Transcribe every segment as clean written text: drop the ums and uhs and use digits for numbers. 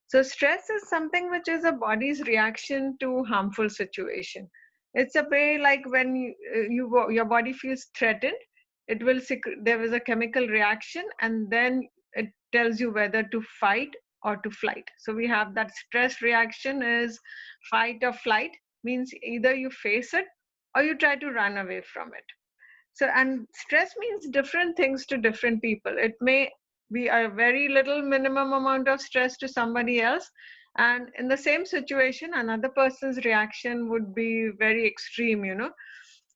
So stress is something which is a body's reaction to harmful situation. It's a way like when your body feels threatened, it will there is a chemical reaction, and then it tells you whether to fight or to flight. So we have that stress reaction is fight or flight, means either you face it or you try to run away from it. So, and stress means different things to different people. It may be a very little minimum amount of stress to somebody else. And in the same situation, another person's reaction would be very extreme.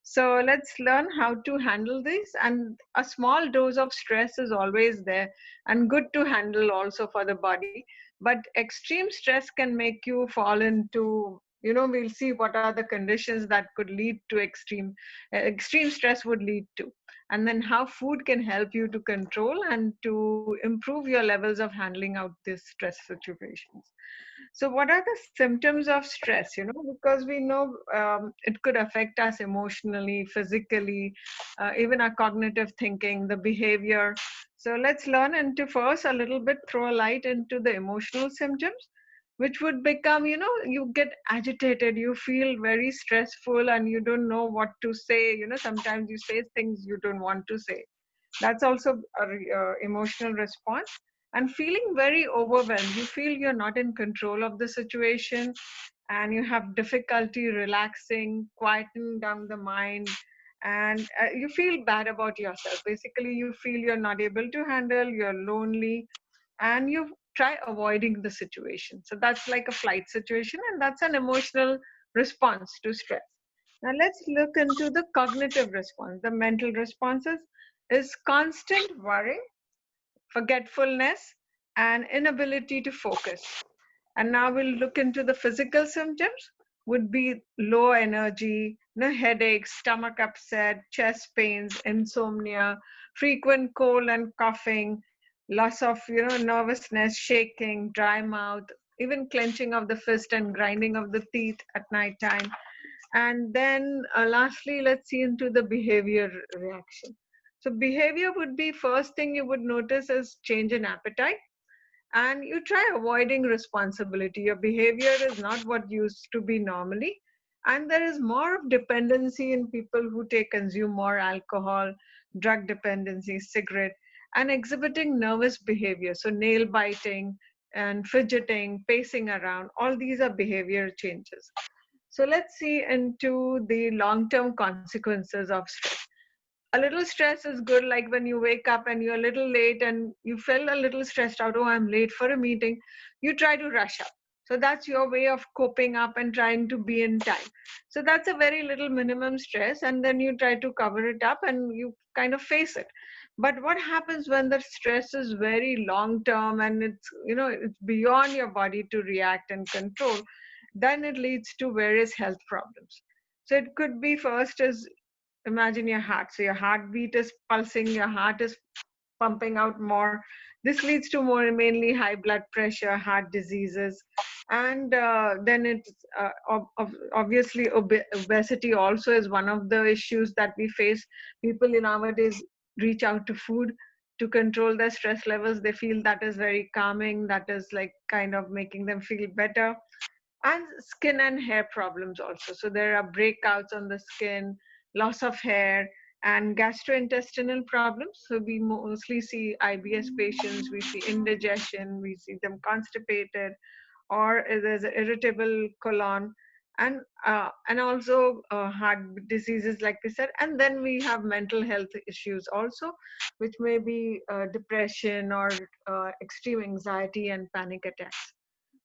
So let's learn how to handle this. And a small dose of stress is always there and good to handle also for the body. But extreme stress can make you fall into, we'll see what are the conditions that could lead to extreme stress would lead to, and then how food can help you to control and to improve your levels of handling out these stress situations. So what are the symptoms of stress? Because we know it could affect us emotionally, physically, even our cognitive thinking, the behavior. So let's learn into first a little bit, throw a light into the emotional symptoms, which would become, you get agitated, you feel very stressful, and you don't know what to say. Sometimes you say things you don't want to say. That's also a emotional response. And feeling very overwhelmed, you feel you're not in control of the situation, and you have difficulty relaxing, quieting down the mind, and you feel bad about yourself. Basically, you feel you're not able to handle, you're lonely, and you try avoiding the situation. So that's like a flight situation, and that's an emotional response to stress. Now let's look into the cognitive response. The mental responses is constant worry, forgetfulness, and inability to focus. And now we'll look into the physical symptoms would be low energy, headaches, stomach upset, chest pains, insomnia, frequent cold and coughing, loss of nervousness, shaking, dry mouth, even clenching of the fist and grinding of the teeth at night time. And then lastly, let's see into the behavior reaction. So behavior would be first thing you would notice is change in appetite, and you try avoiding responsibility. Your behavior is not what used to be normally, and there is more of dependency in people who consume more alcohol, drug dependency, cigarette, and exhibiting nervous behavior. So nail biting and fidgeting, pacing around, all these are behavior changes. So let's see into the long-term consequences of stress. A little stress is good, like when you wake up and you're a little late and you feel a little stressed out. Oh, I'm late for a meeting. You try to rush up. So that's your way of coping up and trying to be in time. So that's a very little minimum stress, and then you try to cover it up and you kind of face it. But what happens when the stress is very long term and it's beyond your body to react and control? Then it leads to various health problems. So it could be first is, imagine your heart. So your heartbeat is pulsing, your heart is pumping out more. This leads to more mainly high blood pressure, heart diseases, and then it's obviously obesity also is one of the issues that we face. People in nowadays reach out to food to control their stress levels. They feel that is very calming, that is like kind of making them feel better. And skin and hair problems also. So there are breakouts on the skin, loss of hair, and gastrointestinal problems. So we mostly see IBS patients, we see indigestion, we see them constipated, or there's an irritable colon, and also heart diseases, like we said. And then we have mental health issues also, which may be depression or extreme anxiety and panic attacks.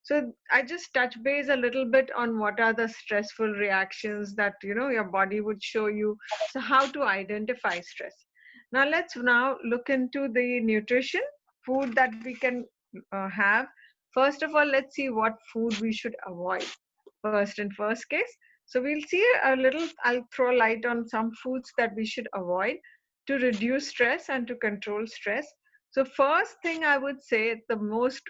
So I just touch base a little bit on what are the stressful reactions that your body would show you. So how to identify stress. Now let's now look into the nutrition, food that we can have. First of all, let's see what food we should avoid first case. So we'll see a little, I'll throw light on some foods that we should avoid to reduce stress and to control stress. So first thing I would say, the most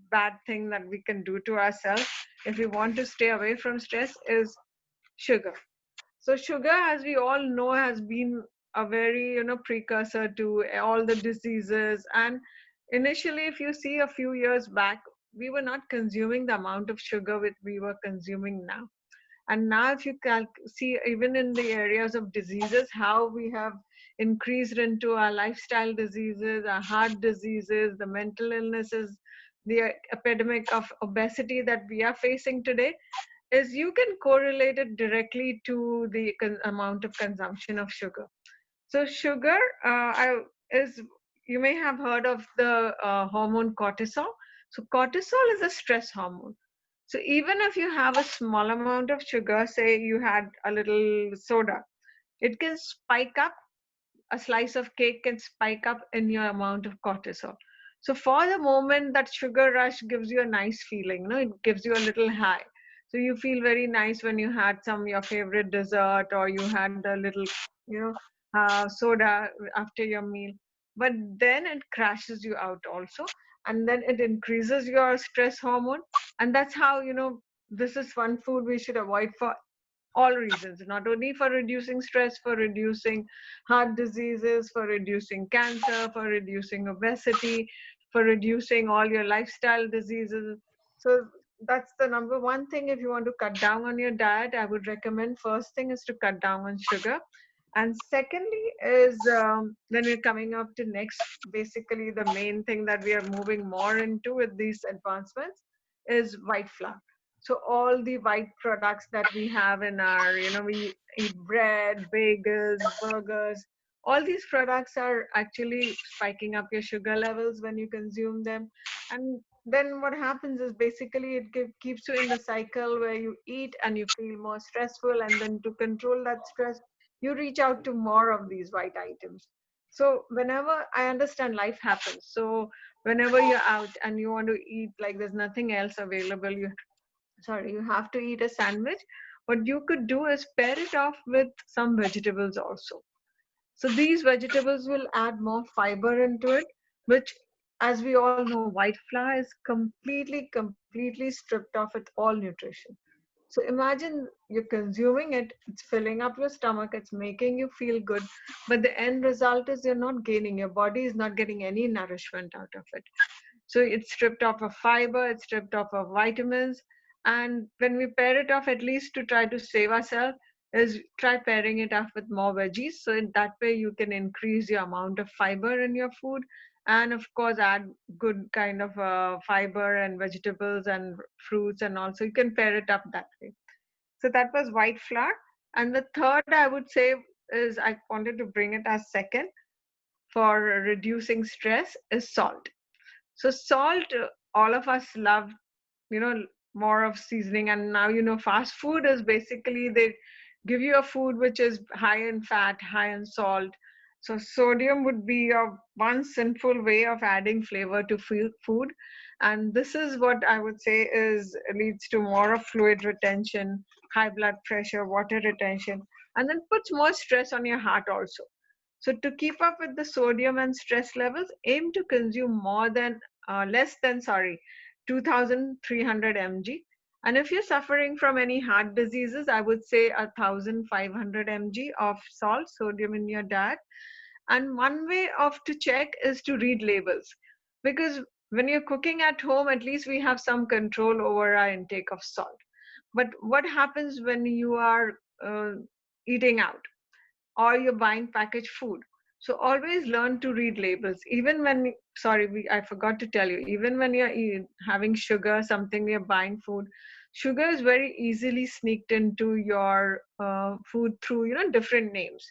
bad thing that we can do to ourselves if we want to stay away from stress is sugar. So sugar, as we all know, has been a very precursor to all the diseases. And initially, if you see a few years back, we were not consuming the amount of sugar which we were consuming now. And now, if you see, even in the areas of diseases, how we have increased into our lifestyle diseases, our heart diseases, the mental illnesses, the epidemic of obesity that we are facing today, is you can correlate it directly to the amount of consumption of sugar. So sugar is, you may have heard of the hormone cortisol. So cortisol is a stress hormone. So even if you have a small amount of sugar, say you had a little soda, it can spike up. A slice of cake can spike up in your amount of cortisol. So for the moment, that sugar rush gives you a nice feeling, it gives you a little high. So you feel very nice when you had some your favorite dessert, or you had a little, you know, soda after your meal. But then it crashes you out also, and then it increases your stress hormone, and that's how, this is one food we should avoid for all reasons, not only for reducing stress, for reducing heart diseases, for reducing cancer, for reducing obesity, for reducing all your lifestyle diseases. So that's the number one thing. If you want to cut down on your diet, I would recommend first thing is to cut down on sugar. And secondly is, then we're coming up to next, basically the main thing that we are moving more into with these advancements is white flour. So all the white products that we have in our, we eat bread, bagels, burgers, all these products are actually spiking up your sugar levels when you consume them. And then what happens is, basically it keeps you in the cycle where you eat and you feel more stressful, and then to control that stress, you reach out to more of these white items. So whenever, I understand life happens, so whenever you're out and you want to eat, like there's nothing else available, you have to eat a sandwich. What you could do is pair it off with some vegetables also. So these vegetables will add more fiber into it, which, as we all know, white flour is completely stripped of its all nutrition. So imagine you're consuming it, it's filling up your stomach, it's making you feel good, but the end result is you're not gaining, your body is not getting any nourishment out of it. So it's stripped off of fiber, it's stripped off of vitamins. And when we pair it off, at least to try to save ourselves, is try pairing it off with more veggies. So in that way, you can increase the amount of fiber in your food. And of course, add good kind of fiber and vegetables and fruits. And also you can pair it up that way. So that was white flour. And the third, I would say, is I wanted to bring it as second for reducing stress, is salt. So salt, all of us love, more of seasoning. And now, fast food is basically, they give you a food which is high in fat, high in salt. So sodium would be a one sinful way of adding flavor to food. And this is what I would say is leads to more of fluid retention, high blood pressure, water retention, and then puts more stress on your heart also. So to keep up with the sodium and stress levels, aim to consume less than, 2,300 mg. And if you're suffering from any heart diseases, I would say 1,500 mg of salt, sodium in your diet. And one way of to check is to read labels, because when you're cooking at home, at least we have some control over our intake of salt. But what happens when you are eating out, or you're buying packaged food? So always learn to read labels. Even when, I forgot to tell you, even when you're having sugar, something you're buying food, sugar is very easily sneaked into your food through, different names.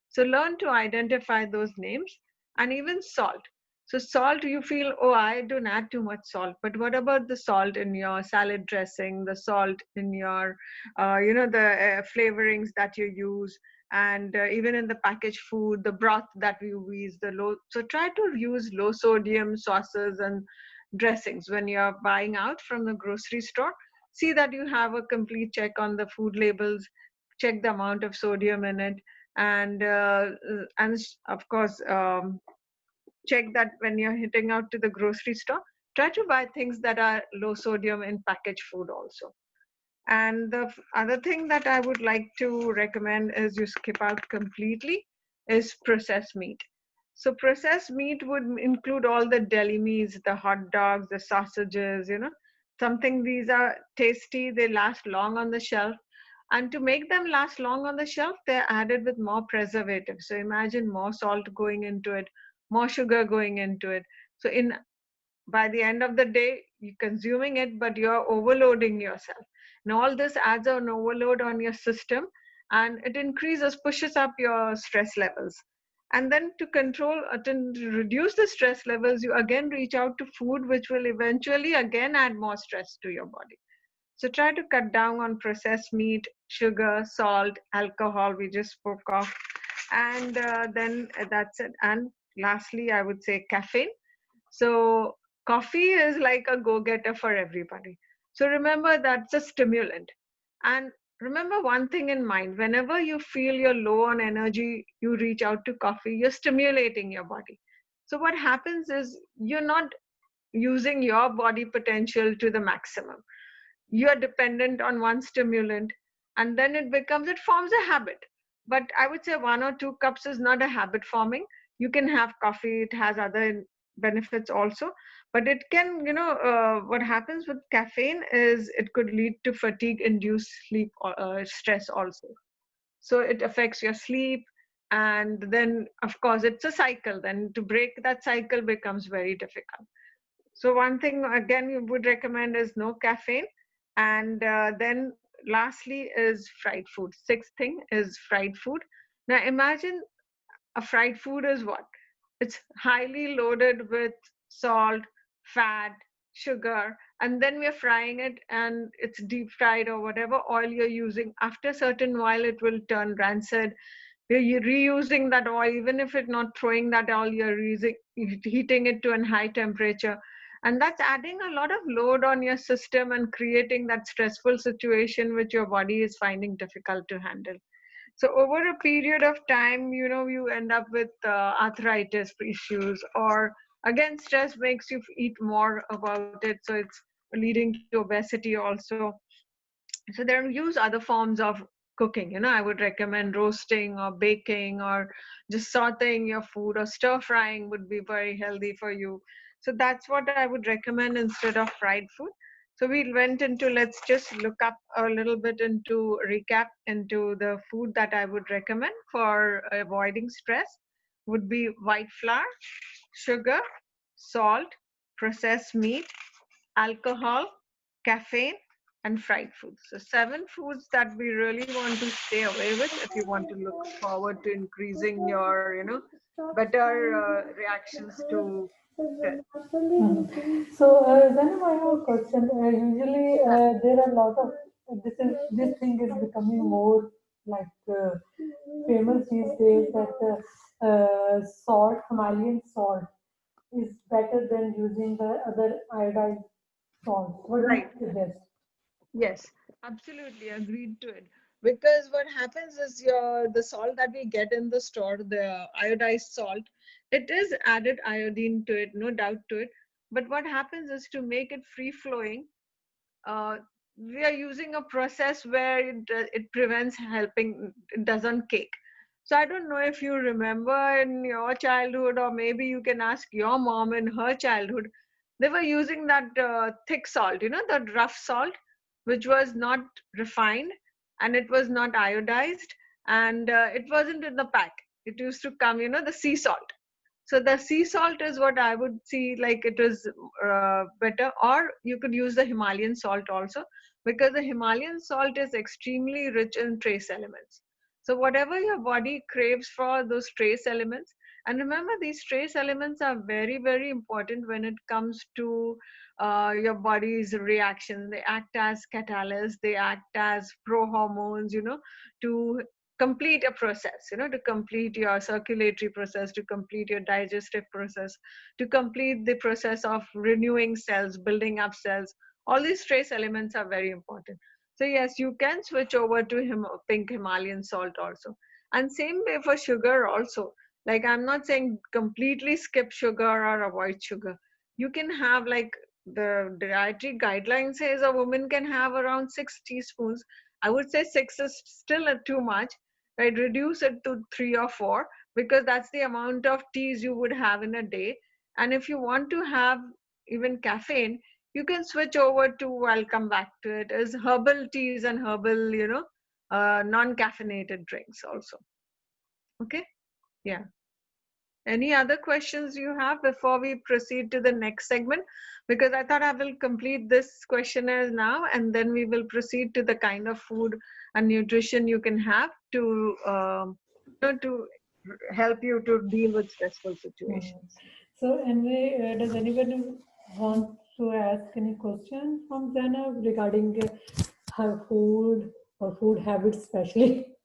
So learn to identify those names. And even salt. So salt, you feel, oh, I don't add too much salt. But what about the salt in your salad dressing, the salt in your, the flavorings that you use, and even in the packaged food, the broth that we use, the low. So try to use low sodium sauces and dressings when you're buying out from the grocery store. See that you have a complete check on the food labels, check the amount of sodium in it, and of course, check that when you're hitting out to the grocery store, try to buy things that are low sodium in packaged food also. And the other thing that I would like to recommend is you skip out completely is processed meat. So processed meat would include all the deli meats, the hot dogs, the sausages, something these are tasty, they last long on the shelf. And to make them last long on the shelf, they're added with more preservatives. So imagine more salt going into it, more sugar going into it. So in by the end of the day, you're consuming it, but you're overloading yourself. And all this adds an overload on your system, and it increases, pushes up your stress levels. And then to control, to reduce the stress levels, you again reach out to food, which will eventually again add more stress to your body. So try to cut down on processed meat, sugar, salt, alcohol, we just spoke of. And then that's it. And lastly, I would say caffeine. So coffee is like a go-getter for everybody. So remember that's a stimulant. And remember one thing in mind, whenever you feel you're low on energy, you reach out to coffee, you're stimulating your body. So what happens is you're not using your body potential to the maximum. You are dependent on one stimulant, and then it forms a habit. But I would say 1 or 2 cups is not a habit forming. You can have coffee, it has other benefits also, but it can, what happens with caffeine is it could lead to fatigue induced sleep or stress also. So it affects your sleep, and then of course it's a cycle, then to break that cycle becomes very difficult. So one thing again we would recommend is no caffeine. And then lastly is fried food. Sixth thing is fried food. Now imagine a fried food is what? It's highly loaded with salt, fat, sugar, and then we're frying it and it's deep fried or whatever oil you're using. After a certain while, it will turn rancid. You're reusing that oil, even if it's not throwing that oil, you're using, heating it to a high temperature. And that's adding a lot of load on your system and creating that stressful situation which your body is finding difficult to handle. So over a period of time, you end up with arthritis issues, or again, stress makes you eat more about it. So it's leading to obesity also. So there use other forms of cooking. I would recommend roasting or baking or just sauteing your food, or stir frying would be very healthy for you. So that's what I would recommend instead of fried food. So we went into, let's just look up a little bit into recap into the food that I would recommend for avoiding stress would be white flour, sugar, salt, processed meat, alcohol, caffeine, and fried foods. So, 7 foods that we really want to stay away with if you want to look forward to increasing your, better reactions to stress. So, Zainab, I have a question. Usually, there are a lot of this thing is becoming more like famous these days that salt, Himalayan salt, is better than using the other iodized salts. What do you Right. suggest? Yes, absolutely agreed to it. Because what happens is the salt that we get in the store, the iodized salt, it is added iodine to it, no doubt to it. But what happens is to make it free flowing, uh, we are using a process where it prevents helping, it doesn't cake. So I don't know if you remember in your childhood, or maybe you can ask your mom in her childhood, they were using that thick salt, that rough salt, which was not refined, and it was not iodized, and it wasn't in the pack. It used to come, the sea salt. So the sea salt is what I would see, like it is better, or you could use the Himalayan salt also, because the Himalayan salt is extremely rich in trace elements. So whatever your body craves for, those trace elements, and remember these trace elements are very, very important when it comes to your body's reaction. They act as catalysts, they act as prohormones, to complete a process, to complete your circulatory process, to complete your digestive process, to complete the process of renewing cells, building up cells. All these trace elements are very important. So yes, you can switch over to pink Himalayan salt also. And same way for sugar also. Like I'm not saying completely skip sugar or avoid sugar. You can have, like, the dietary guideline says a woman can have around 6 teaspoons. I would say six is still too much, right? Reduce it to 3 or 4, because that's the amount of teas you would have in a day. And if you want to have even caffeine, you can switch over to, I'll come back to it, is herbal teas and herbal, non-caffeinated drinks also. Okay? Yeah. Any other questions you have before we proceed to the next segment? Because I thought I will complete this questionnaire now, and then we will proceed to the kind of food and nutrition you can have to, to help you to deal with stressful Mm. situations. So, anyway, does anybody want to ask any question from Zainab regarding her food or food habits, especially?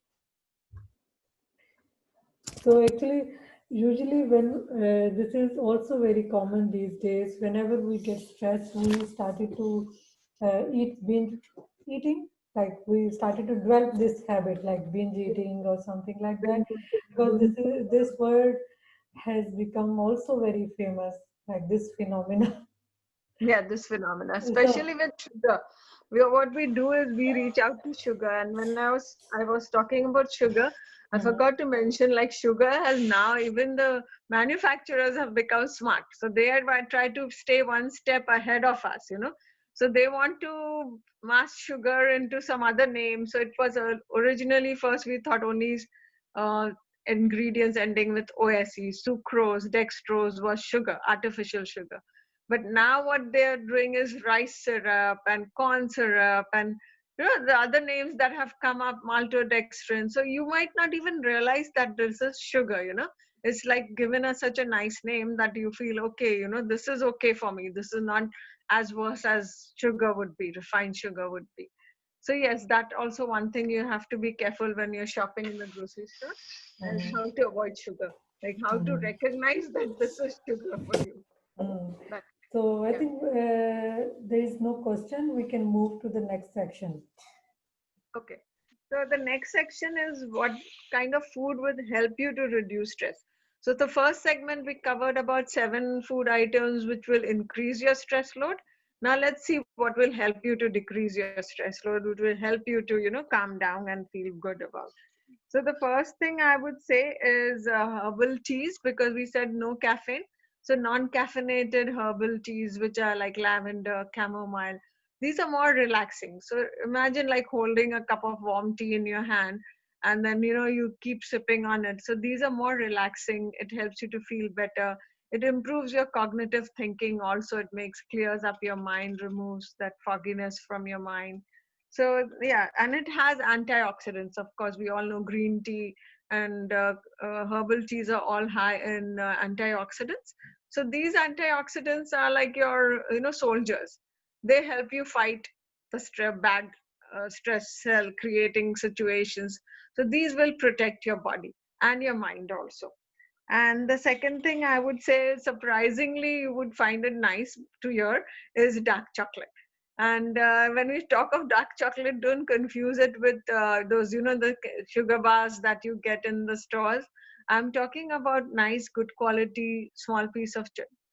So, actually, usually when this is also very common these days, whenever we get stressed, we started to eat binge eating. Like we started to develop this habit, like binge eating or something like that, because this word has become also very famous, like this phenomena. Yeah, this phenomena, So, especially with sugar. What we do is we reach out to sugar. And when I was talking about sugar, I mm, forgot to mention like sugar has now, even the manufacturers have become smart. So they are try to stay one step ahead of us. So they want to mask sugar into some other name. So it was originally, first we thought only uh, ingredients ending with OSE, sucrose, dextrose was sugar, artificial sugar. But now what they're doing is rice syrup and corn syrup and the other names that have come up, maltodextrin. So you might not even realize that this is sugar. It's like given us such a nice name that you feel okay, this is okay for me. This is not as worse as sugar would be, refined sugar would be. So yes, that also one thing you have to be careful when you're shopping in the grocery store is mm, how to avoid sugar. Like how to mm, recognize that this is sugar for you. mm. That So I yeah. think there is no question. We can move to the next section. Okay. So the next section is what kind of food would help you to reduce stress. So the first segment we covered about 7 food items which will increase your stress load. Now let's see what will help you to decrease your stress load, which will help you to, calm down and feel good about. So the first thing I would say is herbal teas, because we said no caffeine. So non-caffeinated herbal teas, which are like lavender, chamomile, these are more relaxing. So imagine like holding a cup of warm tea in your hand, and then you keep sipping on it. So these are more relaxing. It helps you to feel better. It improves your cognitive thinking also. It makes clears up your mind, removes that fogginess from your mind. So yeah, and it has antioxidants. Of course, we all know green tea and herbal teas are all high in antioxidants. So these antioxidants are like your soldiers. They help you fight the bad stress cell creating situations. So these will protect your body and your mind also. And the second thing I would say, surprisingly, you would find it nice to hear, is dark chocolate. And when we talk of dark chocolate, don't confuse it with those, the sugar bars that you get in the stores. I'm talking about nice, good quality, small piece of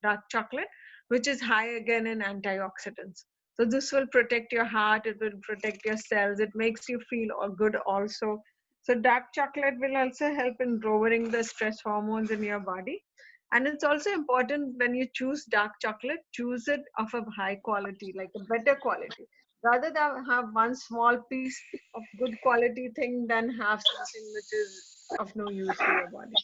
dark chocolate, which is high again in antioxidants. So this will protect your heart, it will protect your cells, it makes you feel all good also. So dark chocolate will also help in lowering the stress hormones in your body. And it's also important when you choose dark chocolate, choose it of a high quality, like a better quality. Rather than have one small piece of good quality thing than have something which is of no use to your body.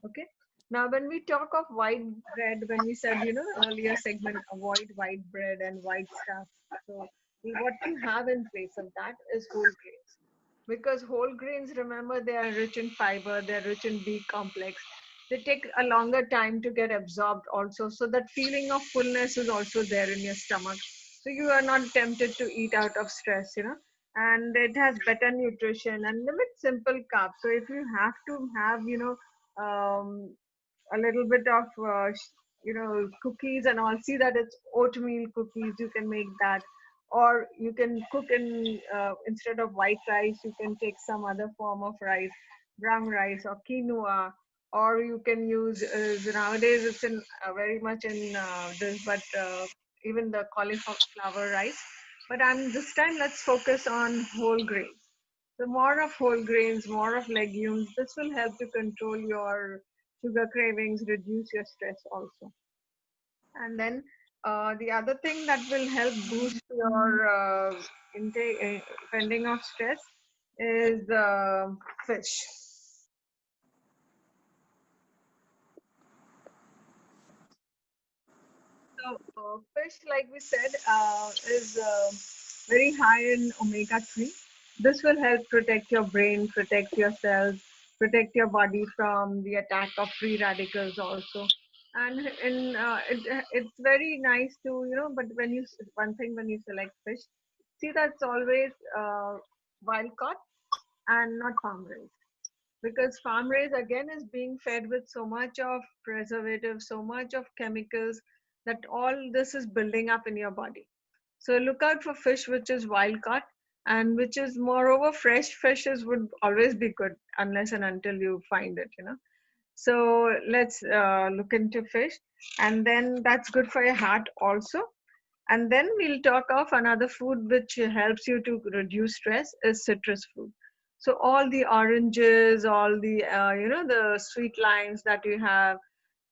Okay. Now, when we talk of white bread, when we said, earlier segment, avoid white bread and white stuff. So what you have in place of that is whole grains, because whole grains, remember, they are rich in fiber, they're rich in B complex. They take a longer time to get absorbed also, so that feeling of fullness is also there in your stomach, so you are not tempted to eat out of stress. And it has better nutrition and limit simple carbs. So if you have to have a little bit of cookies and all, see that it's oatmeal cookies, you can make that. Or you can cook in instead of white rice, you can take some other form of rice, brown rice or quinoa. Or you can use nowadays it's in very much in this, but even the cauliflower rice. But I'm this time let's focus on whole grains. So more of whole grains, more of legumes. This will help to control your sugar cravings, reduce your stress also. And then the other thing that will help boost your intake, depending of stress, is fish. So, fish, like we said, is very high in omega-3. This will help protect your brain, protect your cells, protect your body from the attack of free radicals also. And it's very nice to, but one thing when you select fish, see that's always wild caught and not farm raised, because farm raised again is being fed with so much of preservatives, so much of chemicals, that all this is building up in your body. So look out for fish which is wild caught, and which is moreover fresh fishes would always be good unless and until you find it. So let's look into fish, and then that's good for your heart also. And then we'll talk of another food which helps you to reduce stress is citrus fruit. So all the oranges, all the the sweet limes that you have,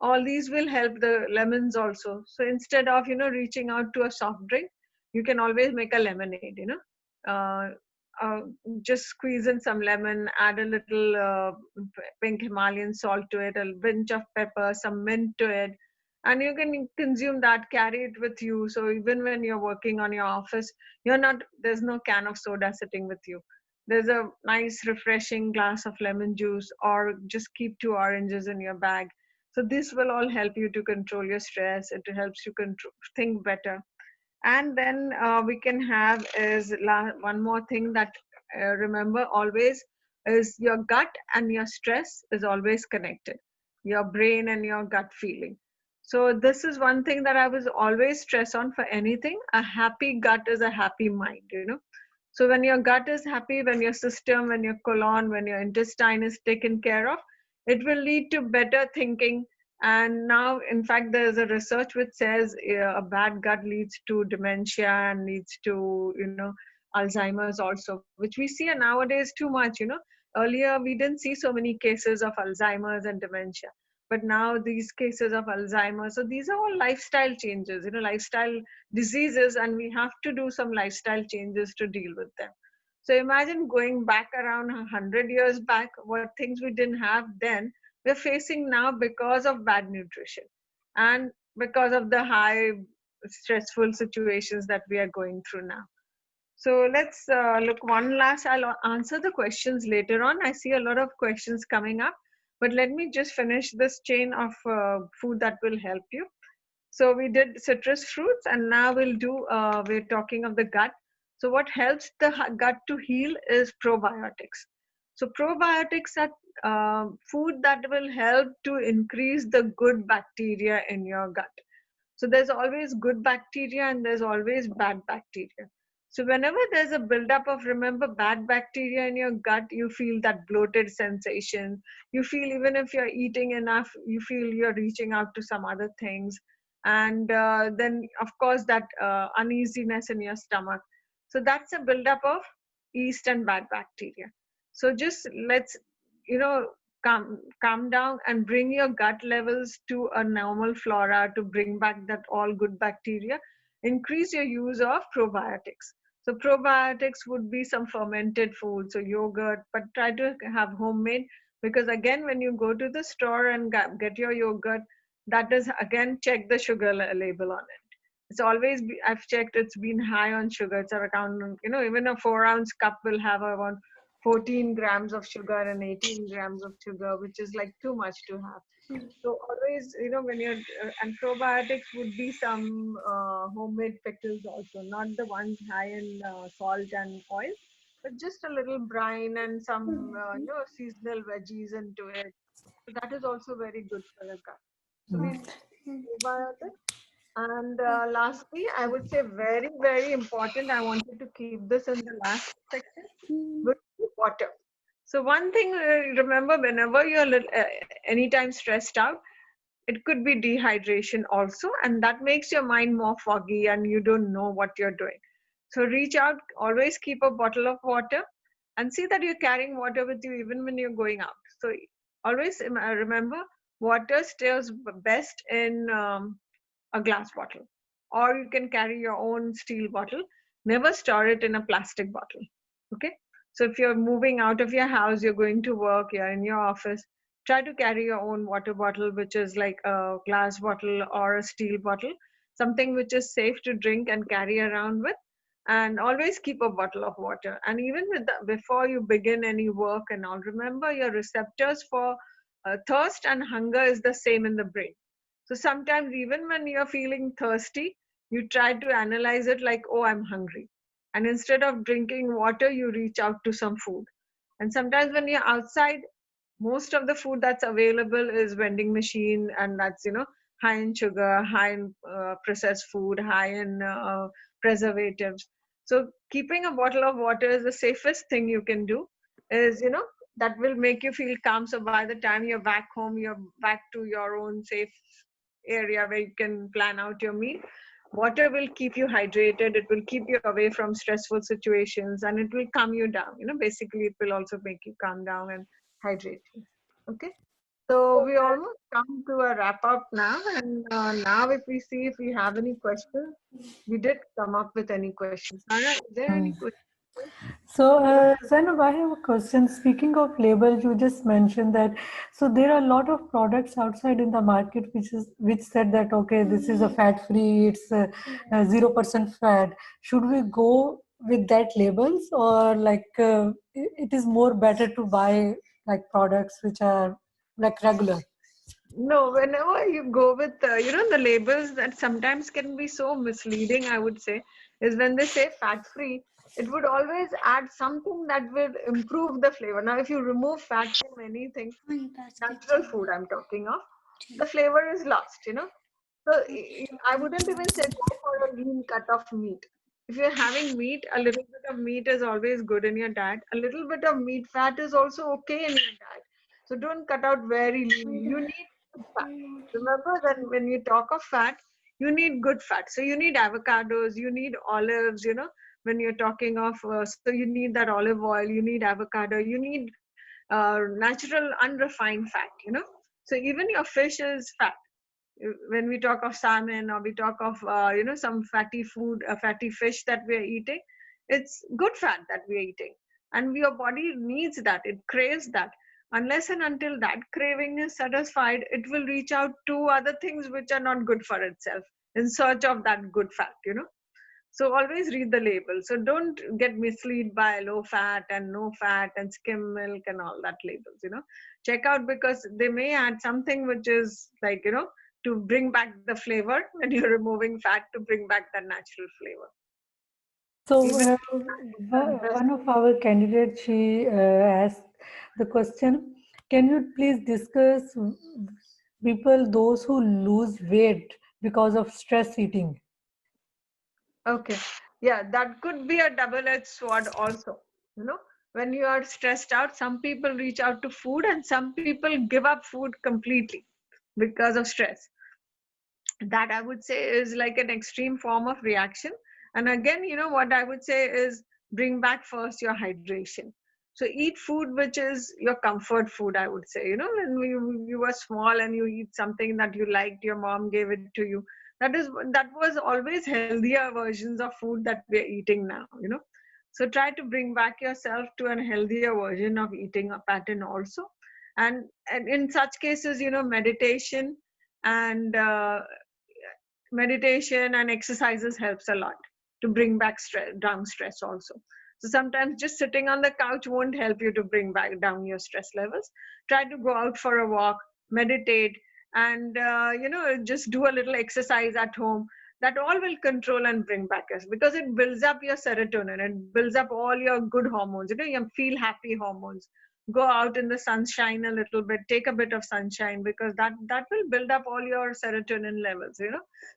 all these will help. The lemons also. So instead of reaching out to a soft drink, you can always make a lemonade. Uh, uh, just squeeze in some lemon, add a little pink Himalayan salt to it, a pinch of pepper, some mint to it, and you can consume that, carry it with you. So even when you're working on your office, there's no can of soda sitting with you. There's a nice refreshing glass of lemon juice, or just keep two oranges in your bag. So this will all help you to control your stress. It helps you think better. And then we can have is one more thing that remember always is your gut and your stress is always connected, your brain and your gut feeling. So this is one thing that I was always stress on for anything. A happy gut is a happy mind. So when your gut is happy, when your system, when your colon, when your intestine is taken care of, it will lead to better thinking. And now, in fact, there's a research which says a bad gut leads to dementia and leads to, Alzheimer's also, which we see nowadays too much. Earlier, we didn't see so many cases of Alzheimer's and dementia, but now these cases of Alzheimer's. So these are all lifestyle changes, lifestyle diseases, and we have to do some lifestyle changes to deal with them. So imagine going back around 100 years back, what things we didn't have then, we're facing now because of bad nutrition and because of the high stressful situations that we are going through now. So let's look one last. I'll answer the questions later on. I see a lot of questions coming up, but let me just finish this chain of food that will help you. So we did citrus fruits, and now we're talking of the gut. So what helps the gut to heal is probiotics. So probiotics are food that will help to increase the good bacteria in your gut. So there's always good bacteria and there's always bad bacteria. So whenever there's a buildup of, remember, bad bacteria in your gut, you feel that bloated sensation. You feel even if you're eating enough, you feel you're reaching out to some other things. And then, of course, that uneasiness in your stomach. So that's a buildup of yeast and bad bacteria. So just let's, you know, calm down and bring your gut levels to a normal flora to bring back that all good bacteria. Increase your use of probiotics. So probiotics would be some fermented food, so yogurt, but try to have homemade, because again, when you go to the store and get your yogurt, that is again, check the sugar label on it. It's always I've checked, it's been high on sugar. It's around, even a 4-ounce cup will have around 14 grams of sugar and 18 grams of sugar, which is like too much to have. So always, when you're, and probiotics would be some homemade pickles also, not the ones high in salt and oil, but just a little brine and some, seasonal veggies into it. So that is also very good for the gut. So we probiotics. And lastly, I would say very, very important. I wanted to keep this in the last section, would be water. So one thing, remember, whenever you're anytime stressed out, it could be dehydration also, and that makes your mind more foggy and you don't know what you're doing. So reach out, always keep a bottle of water, and see that you're carrying water with you even when you're going out. So always remember, water stays best in a glass bottle, or you can carry your own steel bottle. Never store it in a plastic bottle. Okay. So if you're moving out of your house, you're going to work, you're in your office, try to carry your own water bottle, which is like a glass bottle or a steel bottle, something which is safe to drink and carry around with. And always keep a bottle of water. And even with before you begin any work and all, remember your receptors for thirst and hunger is the same in the brain. So sometimes, even when you're feeling thirsty, you try to analyze it like, oh, I'm hungry. And instead of drinking water, you reach out to some food. And sometimes, when you're outside, most of the food that's available is vending machine, and that's, high in sugar, high in processed food, high in preservatives. So keeping a bottle of water is the safest thing you can do. Is, that will make you feel calm. So by the time you're back home, you're back to your own safe area where you can plan out your meal. Water will keep you hydrated, it will keep you away from stressful situations, and it will calm you down. Basically, it will also make you calm down and hydrate you. Okay. So we almost come to a wrap up now. And now, if we see if we have any questions, we did come up with any questions. Sarah, is there any Hmm. questions? So, Zainab, I have a question. Speaking of labels, you just mentioned that. So there are a lot of products outside in the market which said that okay, this is a fat free, it's 0% fat. Should we go with that labels, or like it is more better to buy like products which are like regular? No, whenever you go with, the labels that sometimes can be so misleading, I would say, is when they say fat free, it would always add something that will improve the flavor. Now, if you remove fat from anything, natural food I'm talking of, the flavor is lost. So I wouldn't even say go for a lean cut of meat. If you're having meat, a little bit of meat is always good in your diet. A little bit of meat fat is also okay in your diet. So don't cut out very lean. You need good fat. Remember that when you talk of fat, you need good fat. So you need avocados, you need olives, when you're talking of, so you need that olive oil, you need avocado, you need natural unrefined fat. So even your fish is fat. When we talk of salmon, or we talk of some fatty food, fatty fish that we are eating, it's good fat that we are eating, and your body needs that, it craves that. Unless and until that craving is satisfied, it will reach out to other things which are not good for itself in search of that good fat. So always read the label. So don't get misled by low fat and no fat and skim milk and all that labels. Check out, because they may add something which is like, to bring back the flavor when you're removing fat, to bring back that natural flavor. So, Even dress. one of our candidates, she asked the question, can you please discuss those who lose weight because of stress eating? Okay. Yeah, that could be a double-edged sword also. When you are stressed out, some people reach out to food and some people give up food completely because of stress. That I would say is like an extreme form of reaction. And again, what I would say is bring back first your hydration. So eat food which is your comfort food, I would say. When you were small and you eat something that you liked, your mom gave it to you. That was always healthier versions of food that we're eating now. So try to bring back yourself to a healthier version of eating a pattern also. And in such cases, meditation and meditation and exercises helps a lot to bring back down stress also. So sometimes just sitting on the couch won't help you to bring back down your stress levels. Try to go out for a walk, meditate, and just do a little exercise at home. That all will control and bring back us, because it builds up your serotonin, it builds up all your good hormones, you feel happy hormones. Go out in the sunshine a little bit, take a bit of sunshine, because that will build up all your serotonin levels.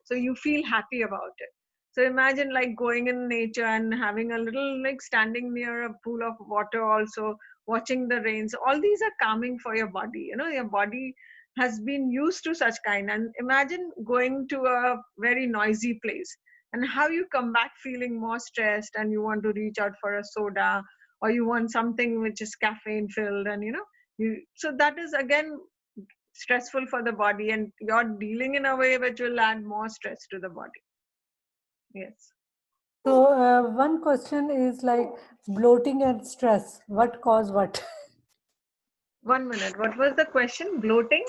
So you feel happy about it. So imagine like going in nature and having a little, like standing near a pool of water also, watching the rains. All these are calming for your body. Your body has been used to such kind. And imagine going to a very noisy place and how you come back feeling more stressed and you want to reach out for a soda or you want something which is caffeine filled, and so that is again stressful for the body, and you're dealing in a way which will add more stress to the body. Yes. So one question is like bloating and stress. What cause what? 1 minute, what was the question? Bloating?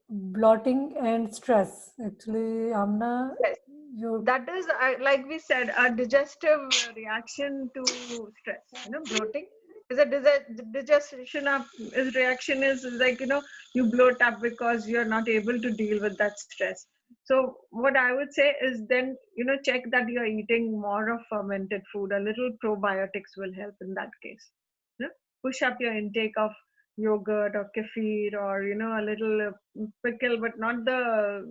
Bloating and stress. Actually, Amna, Yes, you. that is like we said, a digestive reaction to stress. Bloating is a digestion of is reaction is like, you bloat up because you're not able to deal with that stress. So what I would say is then, check that you're eating more of fermented food. A little probiotics will help in that case. you know, Push up your intake of yogurt or kefir, or a little pickle, but not the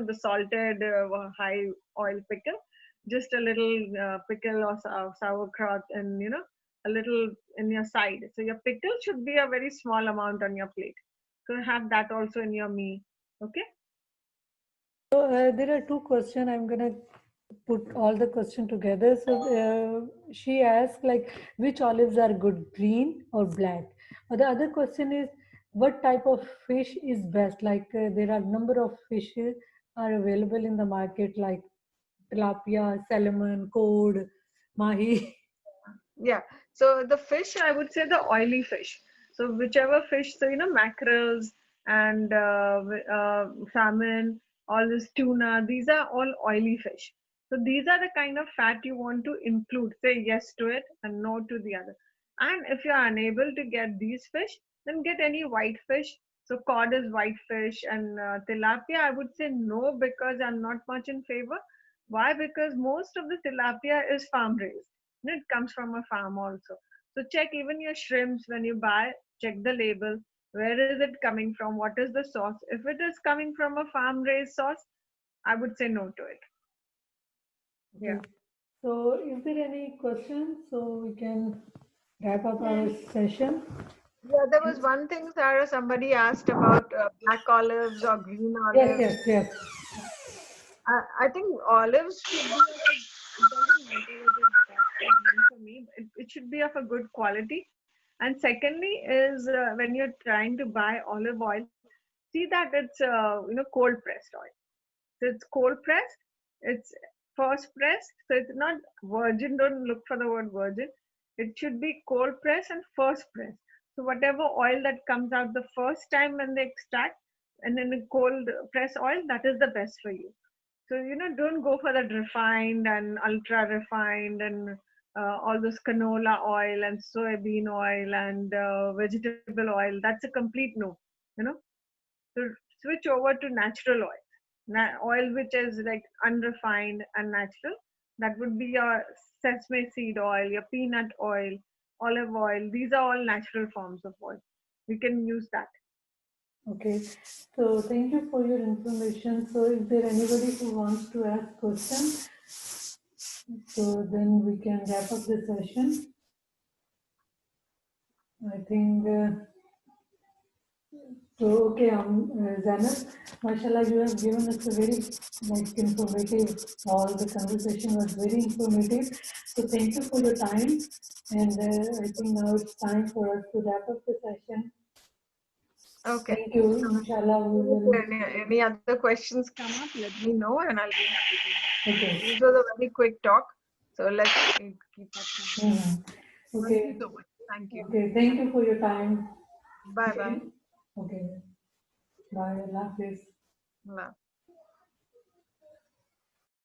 the salted high oil pickle, just a little pickle or sauerkraut, and a little in your side. So your pickle should be a very small amount on your plate, so have that also in your meal. Okay. So there are two questions. I'm gonna put all the question together. So she asked like, which olives are good, green or black? The other question is, what type of fish is best? Like there are number of fishes are available in the market, like tilapia, salmon, cod, mahi. Yeah. So the fish, I would say the oily fish. So whichever fish, so mackerels and salmon, all this tuna, these are all oily fish. So these are the kind of fat you want to include. Say yes to it and no to the other. And if you are unable to get these fish, then get any white fish. So cod is white fish, and tilapia, I would say no, because I'm not much in favor. Why? Because most of the tilapia is farm raised. It comes from a farm also. So check even your shrimps when you buy, check the label. Where is it coming from? What is the sauce? If it is coming from a farm raised sauce, I would say no to it. Okay. Yeah. So is there any question? So we can wrap up our session. Yeah, there was one thing, Sarah, somebody asked about black olives or green Yes, olives. yes, yes. I think olives should be of a, it doesn't matter whether it's black or green for me. It should be of a good quality. And secondly is when you're trying to buy olive oil, see that it's cold pressed oil. So it's cold pressed, it's first pressed, so it's not virgin. Don't look for the word virgin. It should be cold pressed and first pressed. So whatever oil that comes out the first time when they extract, and then the cold press oil, that is the best for you. So don't go for that refined and ultra refined and all this canola oil and soybean oil and vegetable oil. That's a complete no. You know, so switch over to natural oil, oil which is like unrefined and natural. That would be your sesame seed oil, your peanut oil, olive oil. These are all natural forms of oil. You can use that. Okay. So thank you for your information. So is there anybody who wants to ask questions? So then we can wrap up the session. I think. So okay, Zainab, mashallah, you have given us a very like informative. All the conversation was very informative. So thank you for your time. And I think now it's time for us to wrap up the session. Okay. Thank you. So Inshallah, we will. if any other questions come up, let me know and I'll be happy to help. Okay. This was a very quick talk. So let's keep that going. Mhm. Thank you Okay. so much. Thank you. Okay. Thank you for your time. Bye bye. Okay. Bye. Allah Hafiz. Bye.